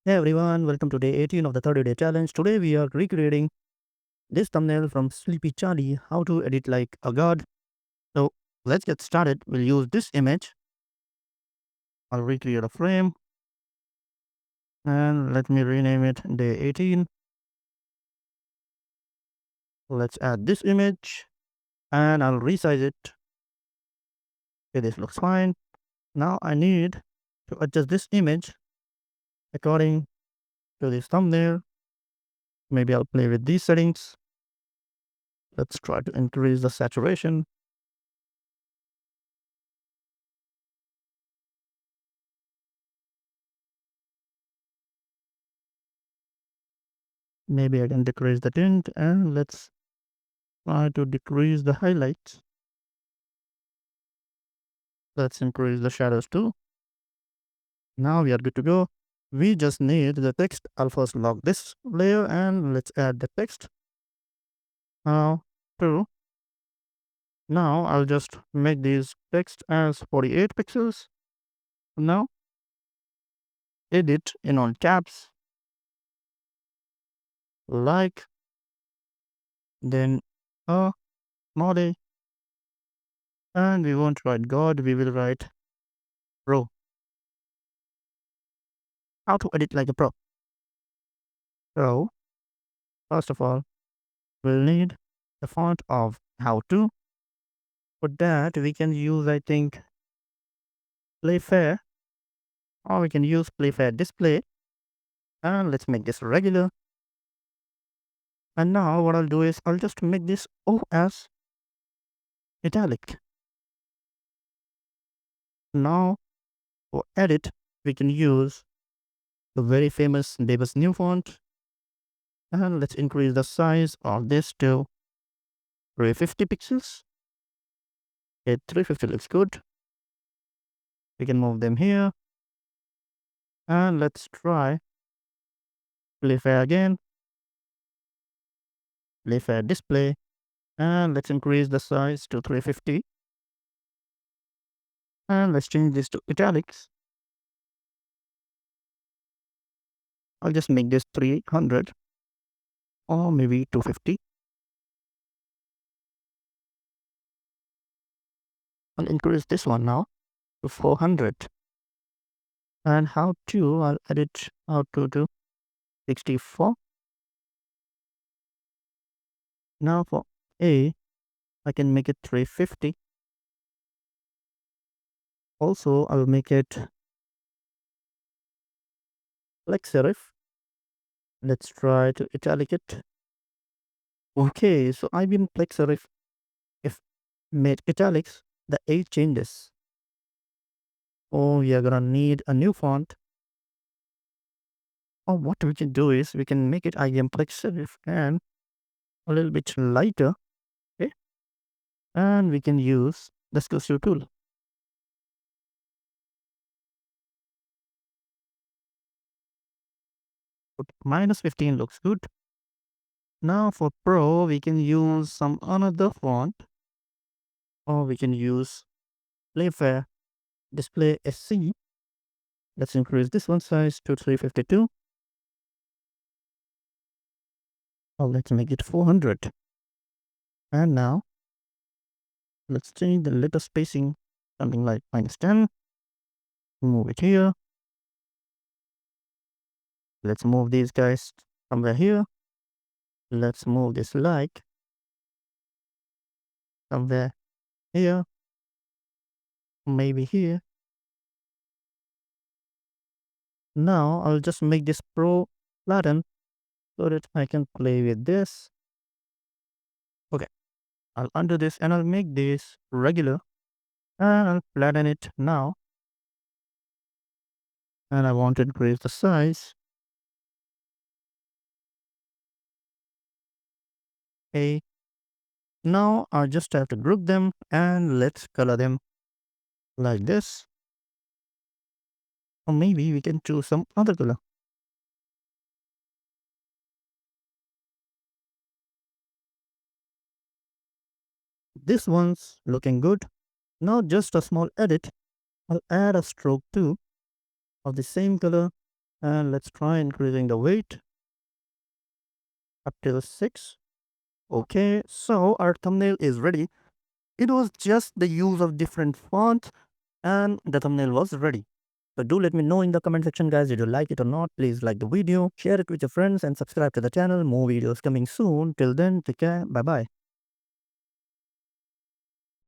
Hey everyone, welcome to day 18 of the 30 day challenge. Today we are recreating this thumbnail from Sleepy Charlie, how to edit like a god. So let's get started. We'll use this image. I'll recreate a frame and let me rename it day 18. Let's add this image and I'll resize it. Okay, this looks fine. Now I need to adjust this image according to this thumbnail. Maybe I'll play with these settings. Let's try to increase the saturation. Maybe I can decrease the tint and let's try to decrease the highlights. Let's increase the shadows too. Now we are good to go. We just need the text. I'll first lock this layer and let's add the text. Now, true. Now I'll just make these text as 48 pixels. Now edit in all caps, like, then a mode, and we won't write God, we will write pro. How to edit like a pro? So, first of all, we'll need the font of how to. For that, we can use, I think, Playfair, or we can use Playfair display. And let's make this regular. And now what I'll do is I'll just make this O as italic. Now for edit, we can use the very famous Davis new font. And let's increase the size of this to 350 pixels. Okay, 350 looks good. We can move them here. And let's try Playfair again. Playfair display. And let's increase the size to 350. And let's change this to italics. I'll just make this 300 or maybe 250. I'll increase this one now to 400. And how to, I'll edit how to 64. Now for A, I can make it 350. Also, I'll make it like serif. Let's try to italic it. Okay, so I've been plex serif. If made italics, the A changes. Oh, we are gonna need a new font. Or what we can do is we can make it IM plex serif and a little bit lighter. Okay, and we can use the cursor tool. Minus 15 looks good. Now for Pro, we can use some another font, or we can use Playfair Display SC. Let's increase this one size to 352. Or let's make it 400. And now let's change the letter spacing, something like -10. Move it here. Let's move these guys somewhere here. Let's move this like somewhere here, maybe here. Now I'll just make this Pro flatten so that I can play with this. Okay, I'll undo this and I'll make this regular and I'll flatten it now. And I want to increase the size. Okay, now I just have to group them and let's color them like this. Or maybe we can choose some other color. This one's looking good. Now just a small edit. I'll add a stroke too of the same color And let's try increasing the weight up till 6. Okay, so our thumbnail is ready. It was just the use of different fonts and the thumbnail was ready. So do let me know in the comment section, guys, did you like it or not? Please like the video, share it with your friends and subscribe to the channel. More videos coming soon. Till then, take care. Bye bye.